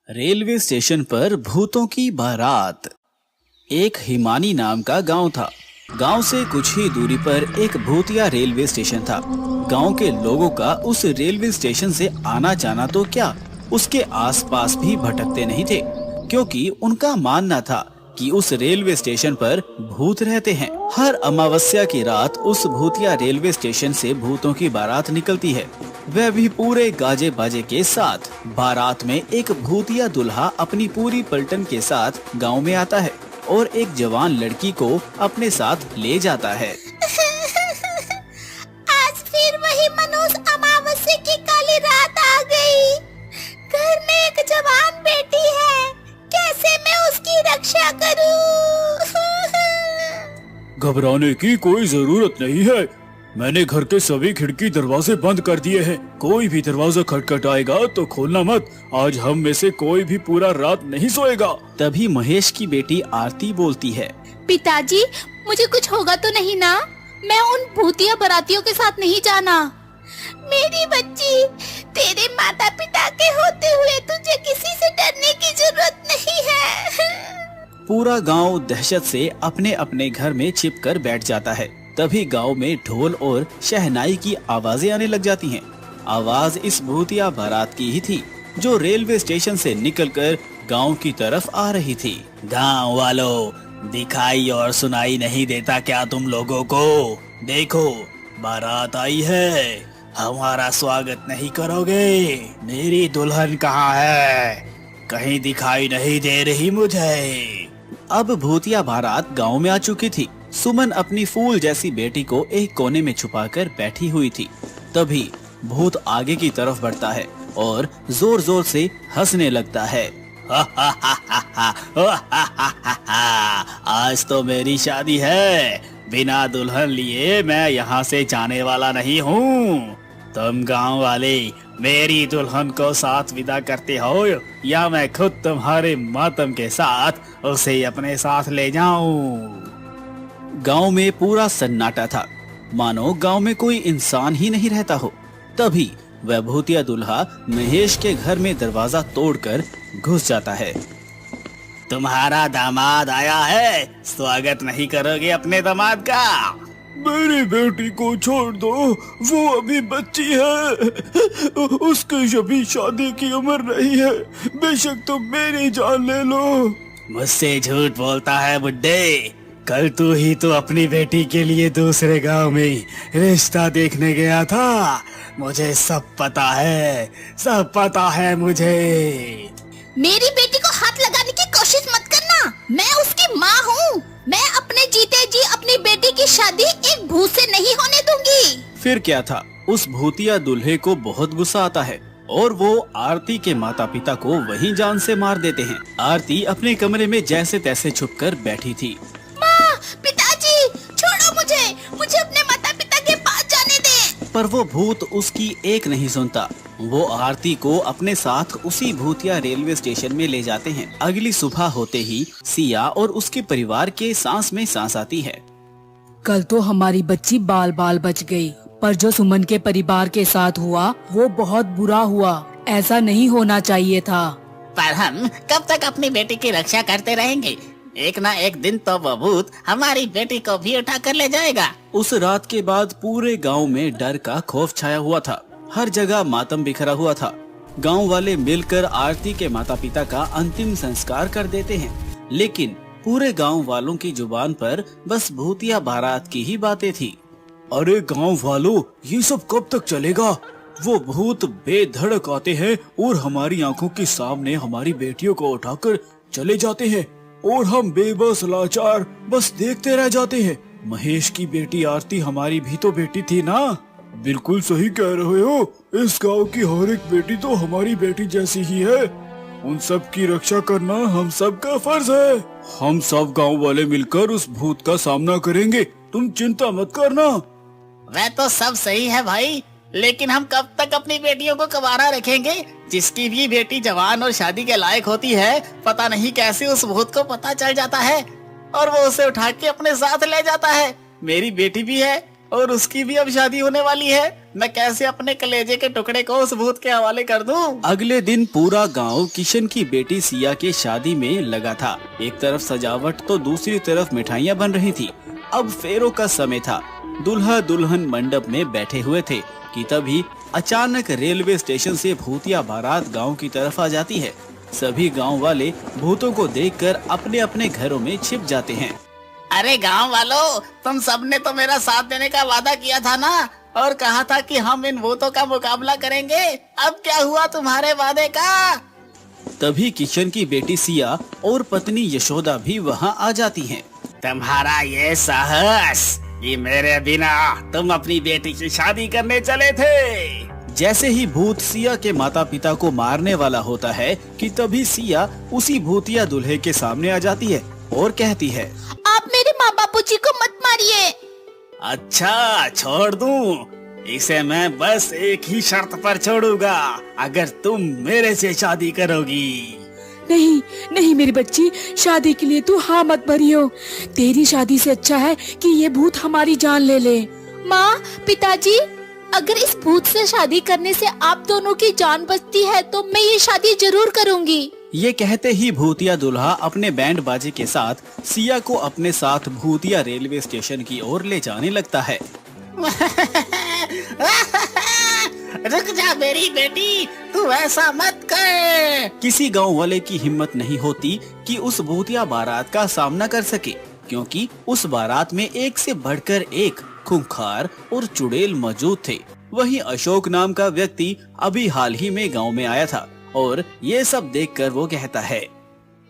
Railway station पर भूतों की बारात। एक हिमानी नाम का गांव था। गांव से कुछ ही दूरी पर एक भूतिया रेलवे स्टेशन था। गांव के लोगों का उस रेलवे स्टेशन से आना जाना तो क्या, उसके आसपास भी भटकते नहीं थे, क्योंकि उनका मानना था कि उस रेलवे स्टेशन पर भूत रहते हैं। हर अमावस्या की रात उस भूतिया रेलवे स्टेशन से भूतों की बारात निकलती है, वह भी पूरे गाजे बाजे के साथ। बारात में एक भूतिया दुल्हा अपनी पूरी पलटन के साथ गांव में आता है और एक जवान लड़की को अपने साथ ले जाता है। आज फिर वही मनुष्य अमावस्या की काली रात आ गई। घर में एक जवान बेटी है, कैसे मैं उसकी रक्षा करूं? घबराने की कोई जरूरत नहीं है। मैंने घर के सभी खिड़की दरवाजे बंद कर दिए हैं। कोई भी दरवाजा खटखटाएगा तो खोलना मत। आज हम में से कोई भी पूरा रात नहीं सोएगा। तभी महेश की बेटी आरती बोलती है, पिताजी, मुझे कुछ होगा तो नहीं ना? मैं उन भूतिया बारातियों के साथ नहीं जाना। मेरी बच्ची, तेरे माता पिता के होते हुए तुझे किसी से डरने की जरूरत नहीं है। पूरा गांव दहशत से अपने अपने घर में छिपकर बैठ जाता है। तभी गांव में ढोल और शहनाई की आवाजें आने लग जाती हैं। आवाज इस भूतिया बारात की ही थी, जो रेलवे स्टेशन से निकलकर गांव की तरफ आ रही थी। गांव वालों, दिखाई और सुनाई नहीं देता क्या तुम लोगों को? देखो, बारात आई है, हमारा स्वागत नहीं करोगे? मेरी दुल्हन कहाँ है? कहीं दिखाई नहीं दे रही मुझे। अब भूतिया बारात गांव में आ चुकी थी। सुमन अपनी फूल जैसी बेटी को एक कोने में छुपाकर बैठी हुई थी। तभी भूत आगे की तरफ बढ़ता है और जोर जोर से हंसने लगता है। आज तो मेरी शादी है, बिना दुल्हन लिए मैं यहाँ से जाने वाला नहीं हूँ। तुम गांव वाले मेरी दुल्हन को साथ विदा करते हो या मैं खुद तुम्हारे मातम के साथ उसे अपने साथ ले जाऊं? गांव में पूरा सन्नाटा था, मानो गांव में कोई इंसान ही नहीं रहता हो। तभी वह भूतिया दुल्हा महेश के घर में दरवाजा तोड़कर घुस जाता है। तुम्हारा दामाद आया है, स्वागत नहीं करोगे अपने दामाद का? मेरी बेटी को छोड़ दो, वो अभी बच्ची है। उसकी अभी शादी की उम्र नहीं है। बेशक तुम मेरी जान ले लो। मुझसे झूठ बोलता है बुड्ढे। कल तू ही तो अपनी बेटी के लिए दूसरे गांव में रिश्ता देखने गया था। मुझे सब पता है, सब पता है मुझे। मेरी बेटी को हाथ लगाने की कोशिश मत करना। मैं उसकी माँ हूँ। मैं अपने जीते जी अपनी बेटी की शादी एक भूत से नहीं होने दूंगी। फिर क्या था, उस भूतिया दूल्हे को बहुत गुस्सा आता है और वो आरती के माता पिता को वहीं जान से मार देते हैं। आरती अपने कमरे में जैसे तैसे छुपकर बैठी थी। माँ, पिताजी, छोड़ो मुझे, मुझे अपने माता पिता के पास जाने दे। पर वो भूत उसकी एक नहीं सुनता। वो आरती को अपने साथ उसी भूतिया रेलवे स्टेशन में ले जाते हैं। अगली सुबह होते ही सिया और उसके परिवार के सांस में सांस आती है। कल तो हमारी बच्ची बाल बाल बच गई, पर जो सुमन के परिवार के साथ हुआ वो बहुत बुरा हुआ। ऐसा नहीं होना चाहिए था। पर हम कब तक अपनी बेटी की रक्षा करते रहेंगे? एक ना एक दिन तो वो भूत हमारी बेटी को भी उठा कर ले जाएगा। उस रात के बाद पूरे गांव में डर का खौफ छाया हुआ था। हर जगह मातम बिखरा हुआ था। गांव वाले मिलकर आरती के माता पिता का अंतिम संस्कार कर देते हैं, लेकिन पूरे गांव वालों की जुबान पर बस भूतिया बारात की ही बातें थी। अरे गांव वालों, ये सब कब तक चलेगा? वो भूत बेधड़क आते हैं और हमारी आंखों के सामने हमारी बेटियों को उठाकर चले जाते हैं और हम बेबस लाचार बस देखते रह जाते हैं। महेश की बेटी आरती हमारी भी तो बेटी थी ना? बिल्कुल सही कह रहे हो। इस गांव की हर एक बेटी तो हमारी बेटी जैसी ही है। उन सब की रक्षा करना हम सब का फर्ज है। हम सब गांव वाले मिलकर उस भूत का सामना करेंगे, तुम चिंता मत करना। वह तो सब सही है भाई, लेकिन हम कब तक अपनी बेटियों को कवारा रखेंगे? जिसकी भी बेटी जवान और शादी के लायक होती है, पता नहीं कैसे उस भूत को पता चल जाता है और वो उसे उठा के अपने साथ ले जाता है। मेरी बेटी भी है और उसकी भी अब शादी होने वाली है। मैं कैसे अपने कलेजे के टुकड़े को उस भूत के हवाले कर दूं? अगले दिन पूरा गांव किशन की बेटी सिया के शादी में लगा था। एक तरफ सजावट तो दूसरी तरफ मिठाइयाँ बन रही थी। अब फेरों का समय था। दुल्हा दुल्हन मंडप में बैठे हुए थे कि तभी अचानक रेलवे स्टेशन से भूतिया बारात गांव की तरफ आ जाती है। सभी गांव वाले भूतों को देखकर अपने अपने घरों में छिप जाते हैं। अरे गांव वालों, तुम सबने तो मेरा साथ देने का वादा किया था ना, और कहा था कि हम इन भूतों का मुकाबला करेंगे। अब क्या हुआ तुम्हारे वादे का? तभी किशन की बेटी सिया और पत्नी यशोदा भी वहाँ आ जाती हैं। तुम्हारा ये साहस कि मेरे बिना तुम अपनी बेटी की शादी करने चले थे। जैसे ही भूत सिया के माता पिता को मारने वाला होता है कि तभी सिया उसी भूतिया दूल्हे के सामने आ जाती है और कहती है, आप मेरे माँ बापू जी को मत मारिए। अच्छा, छोड़ दूं? इसे मैं बस एक ही शर्त पर छोड़ूंगा, अगर तुम मेरे से शादी करोगी। नहीं नहीं मेरी बच्ची, शादी के लिए तू हाँ मत भरियो। तेरी शादी से अच्छा है कि ये भूत हमारी जान ले ले। माँ, पिताजी, अगर इस भूत से शादी करने से आप दोनों की जान बचती है तो मैं ये शादी जरूर करूँगी। ये कहते ही भूतिया दूल्हा अपने बैंड बाजे के साथ सिया को अपने साथ भूतिया रेलवे स्टेशन की ओर ले जाने लगता है। रुक जा मेरी बेटी, तू ऐसा मत कर। किसी गांव वाले की हिम्मत नहीं होती कि उस भूतिया बारात का सामना कर सके, क्योंकि उस बारात में एक से बढ़कर एक खूंखार और चुड़ैल मौजूद थे। वहीं अशोक नाम का व्यक्ति अभी हाल ही में गांव में आया था और ये सब देखकर वो कहता है,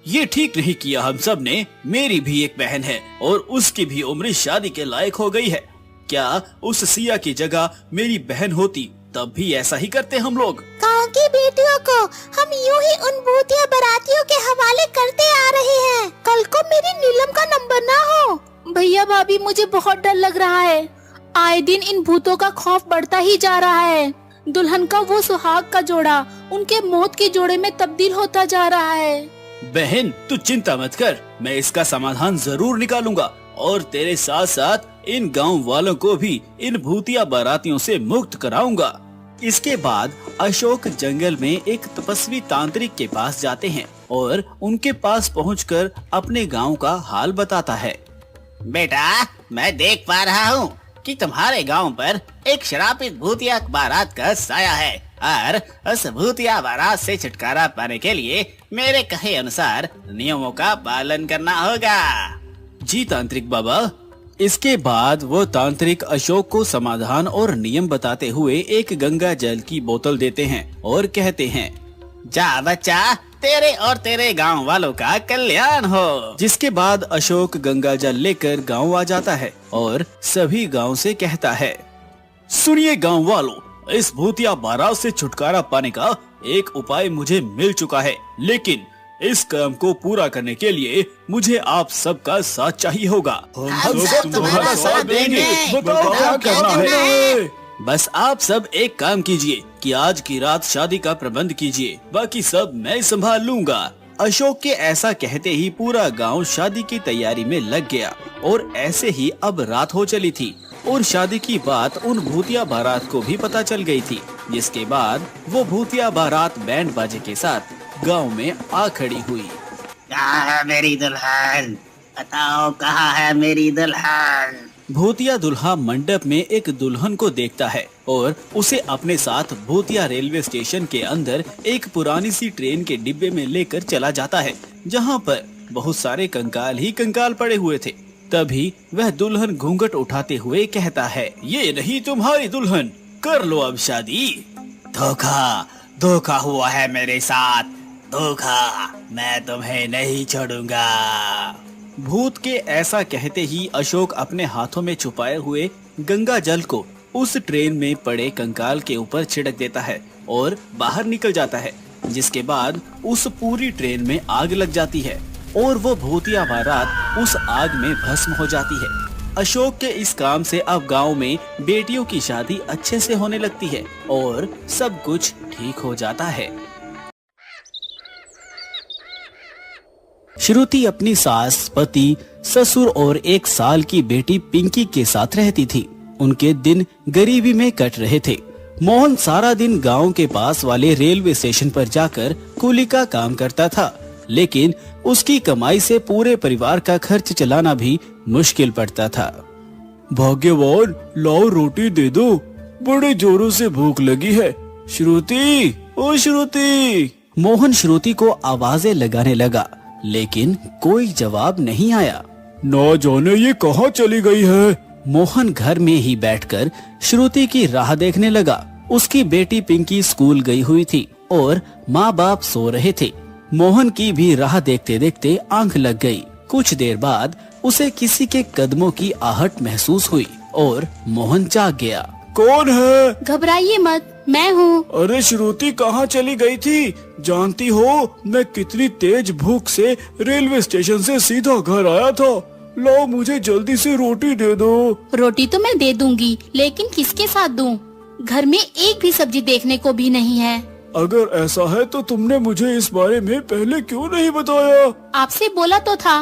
ये ठीक नहीं किया हम सब ने। मेरी भी एक बहन है और उसकी भी उम्र शादी के लायक हो गई है। क्या उस सिया की जगह मेरी बहन होती तब भी ऐसा ही करते हम लोग। गाँव की बेटियों को हम यूं ही उन भूतिया बारातियों के हवाले करते आ रहे हैं। कल को मेरी नीलम का नंबर ना हो। भैया भाभी, मुझे बहुत डर लग रहा है। आए दिन इन भूतों का खौफ बढ़ता ही जा रहा है। दुल्हन का वो सुहाग का जोड़ा उनके मौत के जोड़े में तब्दील होता जा रहा है। बहन, तू चिंता मत कर, मैं इसका समाधान जरूर निकालूंगा और तेरे साथ साथ इन गांव वालों को भी इन भूतिया बारातियों से मुक्त कराऊंगा। इसके बाद अशोक जंगल में एक तपस्वी तांत्रिक के पास जाते हैं और उनके पास पहुंचकर अपने गांव का हाल बताता है। बेटा, मैं देख पा रहा हूँ कि तुम्हारे गांव पर एक श्रापित भूतिया बारात का साया है और उस भूतिया बारात से छुटकारा पाने के लिए मेरे कहे अनुसार नियमों का पालन करना होगा। जी तांत्रिक बाबा। इसके बाद वो तांत्रिक अशोक को समाधान और नियम बताते हुए एक गंगा जल की बोतल देते हैं और कहते हैं, जा बच्चा, तेरे और तेरे गांव वालों का कल्याण हो। जिसके बाद अशोक गंगा जल लेकर गांव आ जाता है और सभी गांव से कहता है, सुनिए गांव वालों, इस भूतिया बारात से छुटकारा पाने का एक उपाय मुझे मिल चुका है, लेकिन इस काम को पूरा करने के लिए मुझे आप सबका साथ चाहिए होगा। हम सब तुम्हारा साथ देंगे। बताओ क्या क्या करना करना है। बस आप सब एक काम कीजिए कि आज की रात शादी का प्रबंध कीजिए, बाकी सब मैं संभाल लूंगा। अशोक के ऐसा कहते ही पूरा गांव शादी की तैयारी में लग गया और ऐसे ही अब रात हो चली थी और शादी की बात उन भूतिया बारात को भी पता चल गई थी। जिसके बाद वो भूतिया बारात बैंड बाजे के साथ गांव में आ खड़ी हुई। कहाँ है मेरी दुल्हन? बताओ, कहाँ है मेरी दुल्हन? भूतिया दूल्हा मंडप में एक दुल्हन को देखता है और उसे अपने साथ भूतिया रेलवे स्टेशन के अंदर एक पुरानी सी ट्रेन के डिब्बे में लेकर चला जाता है, जहां पर बहुत सारे कंकाल ही कंकाल पड़े हुए थे। तभी वह दुल्हन घूंघट उठाते हुए कहता है, ये नहीं तुम्हारी दुल्हन, कर लो अब शादी। धोखा हुआ है मेरे साथ, धोखा। मैं तुम्हें नहीं छोड़ूंगा। भूत के ऐसा कहते ही अशोक अपने हाथों में छुपाए हुए गंगा जल को उस ट्रेन में पड़े कंकाल के ऊपर छिड़क देता है और बाहर निकल जाता है। जिसके बाद उस पूरी ट्रेन में आग लग जाती है और वो भूतिया बारात उस आग में भस्म हो जाती है। अशोक के इस काम से अब गांव में बेटियों की शादी अच्छे से होने लगती है और सब कुछ ठीक हो जाता है। श्रुति अपनी सास, पति, ससुर और 1 साल की बेटी पिंकी के साथ रहती थी। उनके दिन गरीबी में कट रहे थे। मोहन सारा दिन गांव के पास वाले रेलवे स्टेशन पर जाकर कूली का काम करता था, लेकिन उसकी कमाई से पूरे परिवार का खर्च चलाना भी मुश्किल पड़ता था। भाग्यवान, लाओ रोटी दे दो, बड़े जोरों से भूख लगी है। श्रुति, ओ श्रुति। मोहन श्रुति को आवाजें लगाने लगा, लेकिन कोई जवाब नहीं आया। ना जाने ये कहाँ चली गई है। मोहन घर में ही बैठकर श्रुति की राह देखने लगा। उसकी बेटी पिंकी स्कूल गई हुई थी और माँ बाप सो रहे थे। मोहन की भी राह देखते देखते आंख लग गई। कुछ देर बाद उसे किसी के कदमों की आहट महसूस हुई और मोहन जाग गया। कौन है? घबराइए मत, मैं हूँ। अरे श्रुति कहाँ चली गई थी? जानती हो मैं कितनी तेज भूख से रेलवे स्टेशन से सीधा घर आया था। लो मुझे जल्दी से रोटी दे दो। रोटी तो मैं दे दूंगी, लेकिन किसके साथ दूं? घर में एक भी सब्जी देखने को भी नहीं है। अगर ऐसा है तो तुमने मुझे इस बारे में पहले क्यों नहीं बताया? आपसे बोला तो था,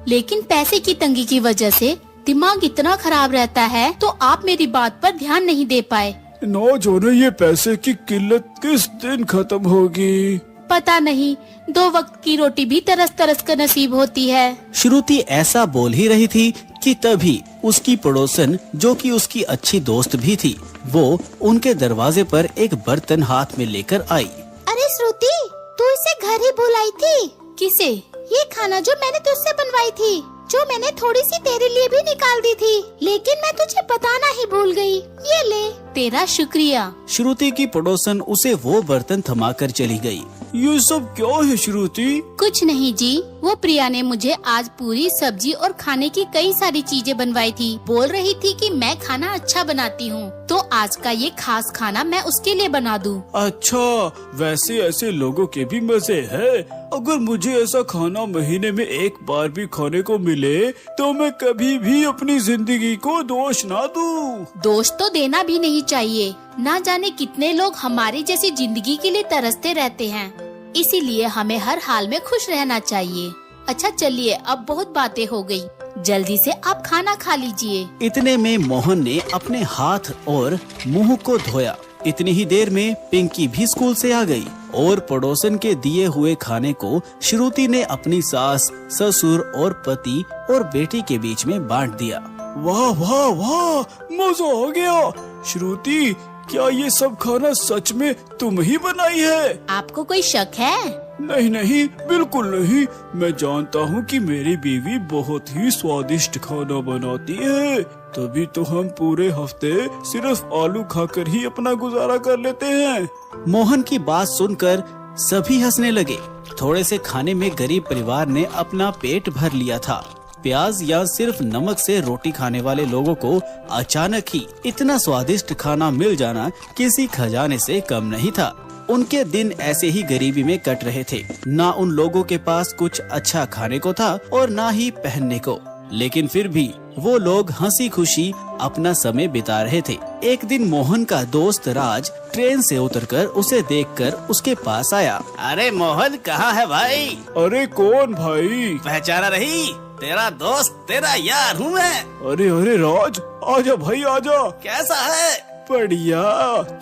लेकिन पैसे की तंगी की वजह से दिमाग इतना खराब रहता है, तो आप मेरी बात पर ध्यान नहीं दे पाए। ना जाने ये पैसे की किल्लत किस दिन खत्म होगी। पता नहीं, 2 वक्त की रोटी भी तरस तरस कर नसीब होती है। श्रुति ऐसा बोल ही रही थी कि तभी उसकी पड़ोसन, जो कि उसकी अच्छी दोस्त भी थी, वो उनके दरवाजे पर एक बर्तन हाथ में लेकर आई। अरे श्रुति, तू इसे घर ही बुलाई थी? किसे? ये खाना जो मैंने तुझसे बनवाई थी, जो मैंने थोड़ी सी तेरे लिए भी निकाल दी थी, लेकिन मैं तुझे बताना ही भूल गई। ये ले। तेरा शुक्रिया। श्रुति की पड़ोसन उसे वो बर्तन थमाकर चली गई। ये सब क्या है श्रुति? कुछ नहीं जी, वो प्रिया ने मुझे आज पूरी सब्जी और खाने की कई सारी चीजें बनवाई थी। बोल रही थी कि मैं खाना अच्छा बनाती हूँ, तो आज का ये खास खाना मैं उसके लिए बना दूँ। अच्छा, वैसे ऐसे लोगों के भी मजे है। अगर मुझे ऐसा खाना महीने में एक बार भी खाने को मिले तो मैं कभी भी अपनी जिंदगी को दोष ना दूं। दोष तो देना भी नहीं चाहिए। ना जाने कितने लोग हमारी जैसी जिंदगी के लिए तरसते रहते हैं, इसीलिए हमें हर हाल में खुश रहना चाहिए। अच्छा चलिए, अब बहुत बातें हो गई, जल्दी से आप खाना खा लीजिए। इतने में मोहन ने अपने हाथ और मुंह को धोया। इतनी ही देर में पिंकी भी स्कूल से आ गई और पड़ोसन के दिए हुए खाने को श्रुति ने अपनी सास, ससुर और पति और बेटी के बीच में बांट दिया। वाह वाह वाह, मजा आ गया। श्रुति, क्या ये सब खाना सच में तुम ही बनाई है? आपको कोई शक है? नहीं नहीं, बिल्कुल नहीं। मैं जानता हूँ कि मेरी बीवी बहुत ही स्वादिष्ट खाना बनाती है, तभी तो हम पूरे हफ्ते सिर्फ आलू खाकर ही अपना गुजारा कर लेते हैं। मोहन की बात सुनकर सभी हंसने लगे। थोड़े से खाने में गरीब परिवार ने अपना पेट भर लिया था। प्याज या सिर्फ नमक से रोटी खाने वाले लोगों को अचानक ही इतना स्वादिष्ट खाना मिल जाना किसी खजाने से कम नहीं था। उनके दिन ऐसे ही गरीबी में कट रहे थे। ना उन लोगों के पास कुछ अच्छा खाने को था और ना ही पहनने को, लेकिन फिर भी वो लोग हंसी खुशी अपना समय बिता रहे थे। एक दिन मोहन का दोस्त राज ट्रेन से उतरकर उसे देखकर उसके पास आया। अरे मोहन, कहाँ है भाई? अरे कौन भाई? पहचाना नहीं? तेरा दोस्त, तेरा यार हूँ मैं। अरे अरे राज, आजा भाई आजा। कैसा है? बढ़िया,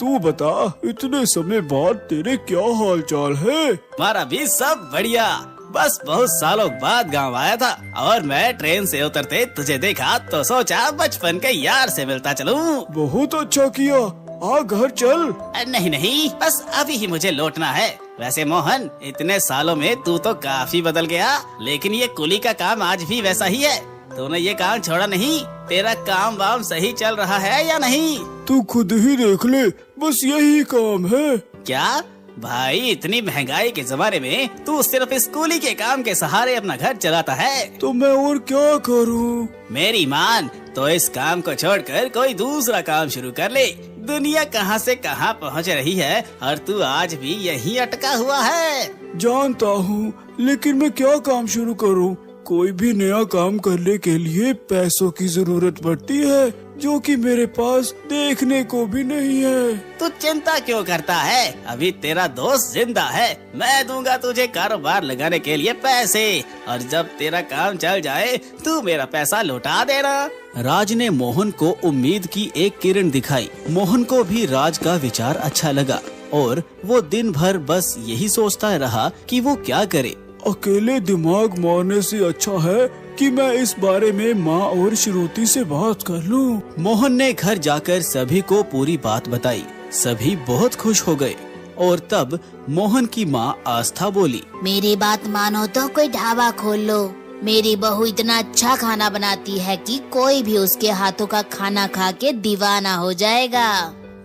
तू बता, इतने समय बाद तेरे क्या हाल चाल है? हमारा भी सब बढ़िया। बस बहुत सालों बाद गांव आया था और मैं ट्रेन से उतरते तुझे देखा तो सोचा बचपन के यार से मिलता चलूं। बहुत अच्छा किया, आ घर चल। नहीं नहीं, बस अभी ही मुझे लौटना है। वैसे मोहन, इतने सालों में तू तो काफी बदल गया, लेकिन ये कुली का काम आज भी वैसा ही है। तूने ये काम छोड़ा नहीं? तेरा काम वाम सही चल रहा है या नहीं? तू खुद ही देख ले, बस यही काम है। क्या भाई, इतनी महंगाई के जमाने में तू सिर्फ स्कूली के काम के सहारे अपना घर चलाता है? तो मैं और क्या करूं? मेरी मान तो इस काम को छोड़कर कोई दूसरा काम शुरू कर ले। दुनिया कहां से कहां पहुंच रही है और तू आज भी यहीं अटका हुआ है। जानता हूँ, लेकिन मैं क्या काम शुरू करूँ? कोई भी नया काम करने के लिए पैसों की जरूरत पड़ती है, जो कि मेरे पास देखने को भी नहीं है। तू चिंता क्यों करता है? अभी तेरा दोस्त जिंदा है। मैं दूंगा तुझे कारोबार लगाने के लिए पैसे, और जब तेरा काम चल जाए तू मेरा पैसा लौटा देना। राज ने मोहन को उम्मीद की एक किरण दिखाई। मोहन को भी राज का विचार अच्छा लगा और वो दिन भर बस यही सोचता रहा कि वो क्या करे। अकेले दिमाग मारने से अच्छा है कि मैं इस बारे में माँ और श्रुति से बात कर लूं। मोहन ने घर जाकर सभी को पूरी बात बताई। सभी बहुत खुश हो गए और तब मोहन की माँ आस्था बोली, मेरी बात मानो तो कोई ढाबा खोल लो। मेरी बहू इतना अच्छा खाना बनाती है कि कोई भी उसके हाथों का खाना खा के दीवाना हो जाएगा।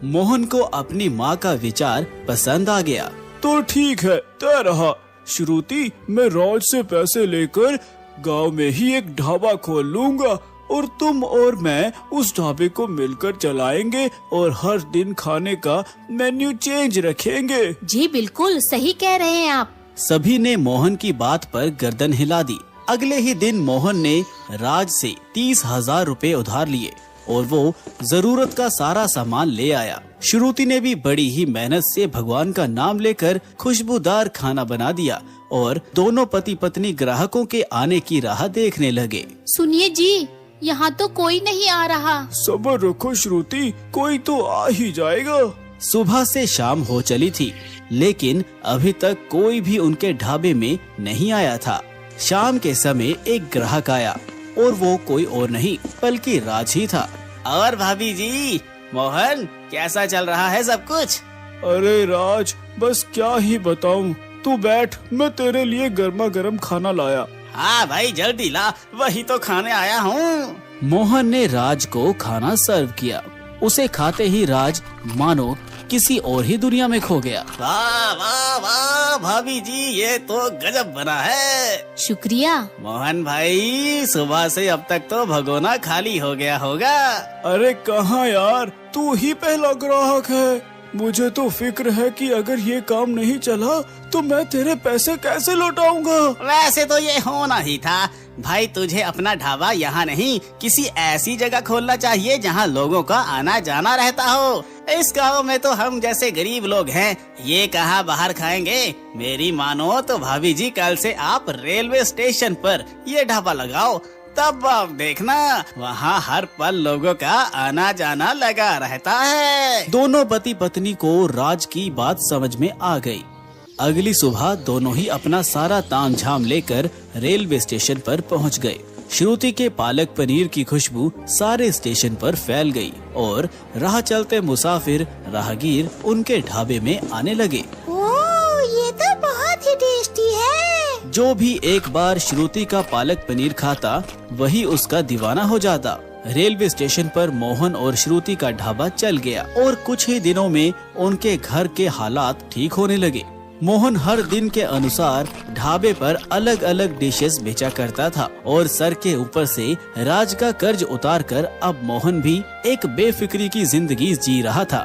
मोहन को अपनी माँ का विचार पसंद आ गया। तो ठीक है, तय रहा। श्रुति, मैं राज से पैसे लेकर गांव में ही एक ढाबा खोल लूंगा और तुम और मैं उस ढाबे को मिलकर चलाएंगे और हर दिन खाने का मेन्यू चेंज रखेंगे। जी बिल्कुल सही कह रहे हैं आप। सभी ने मोहन की बात पर गर्दन हिला दी। अगले ही दिन मोहन ने राज से 30,000 रुपए उधार लिए और वो जरूरत का सारा सामान ले आया। श्रुति ने भी बड़ी ही मेहनत से भगवान का नाम लेकर खुशबूदार खाना बना दिया और दोनों पति पत्नी ग्राहकों के आने की राह देखने लगे। सुनिए जी, यहाँ तो कोई नहीं आ रहा। सब्र रखो श्रुति, कोई तो आ ही जाएगा। सुबह से शाम हो चली थी, लेकिन अभी तक कोई भी उनके ढाबे में नहीं आया था। शाम के समय एक ग्राहक आया और वो कोई और नहीं बल्कि राज ही था। और भाभी जी, मोहन, कैसा चल रहा है सब कुछ? अरे राज, बस क्या ही बताऊं। तू बैठ, मैं तेरे लिए गर्मा गर्म खाना लाया। हाँ भाई, जल्दी ला, वही तो खाने आया हूँ। मोहन ने राज को खाना सर्व किया। उसे खाते ही राज मानो किसी और ही दुनिया में खो गया। वाह वाह वाह भाभी जी, ये तो गजब बना है। शुक्रिया। मोहन भाई, सुबह से अब तक तो भगोना खाली हो गया होगा। अरे कहाँ यार, तू ही पहला ग्राहक है। मुझे तो फिक्र है कि अगर ये काम नहीं चला तो मैं तेरे पैसे कैसे लौटाऊंगा। वैसे तो ये होना ही था भाई। तुझे अपना ढाबा यहाँ नहीं, किसी ऐसी जगह खोलना चाहिए जहाँ लोगों का आना जाना रहता हो। इस गांव में तो हम जैसे गरीब लोग हैं, ये कहाँ बाहर खाएंगे। मेरी मानो तो भाभी जी, कल से आप रेलवे स्टेशन पर ये ढाबा लगाओ, तब आप देखना वहाँ हर पल लोगों का आना जाना लगा रहता है। दोनों पति पत्नी को राज की बात समझ में आ गई। अगली सुबह दोनों ही अपना सारा तामझाम लेकर रेलवे स्टेशन पर पहुंच गए। श्रुति के पालक पनीर की खुशबू सारे स्टेशन पर फैल गई और राह चलते मुसाफिर राहगीर उनके ढाबे में आने लगे। ओह, ये तो बहुत ही टेस्टी है। जो भी एक बार श्रुति का पालक पनीर खाता वही उसका दीवाना हो जाता। रेलवे स्टेशन पर मोहन और श्रुति का ढाबा चल गया और कुछ ही दिनों में उनके घर के हालात ठीक होने लगे। मोहन हर दिन के अनुसार ढाबे पर अलग अलग डिशेस बेचा करता था और सर के ऊपर से राज का कर्ज उतारकर अब मोहन भी एक बेफिक्री की जिंदगी जी रहा था।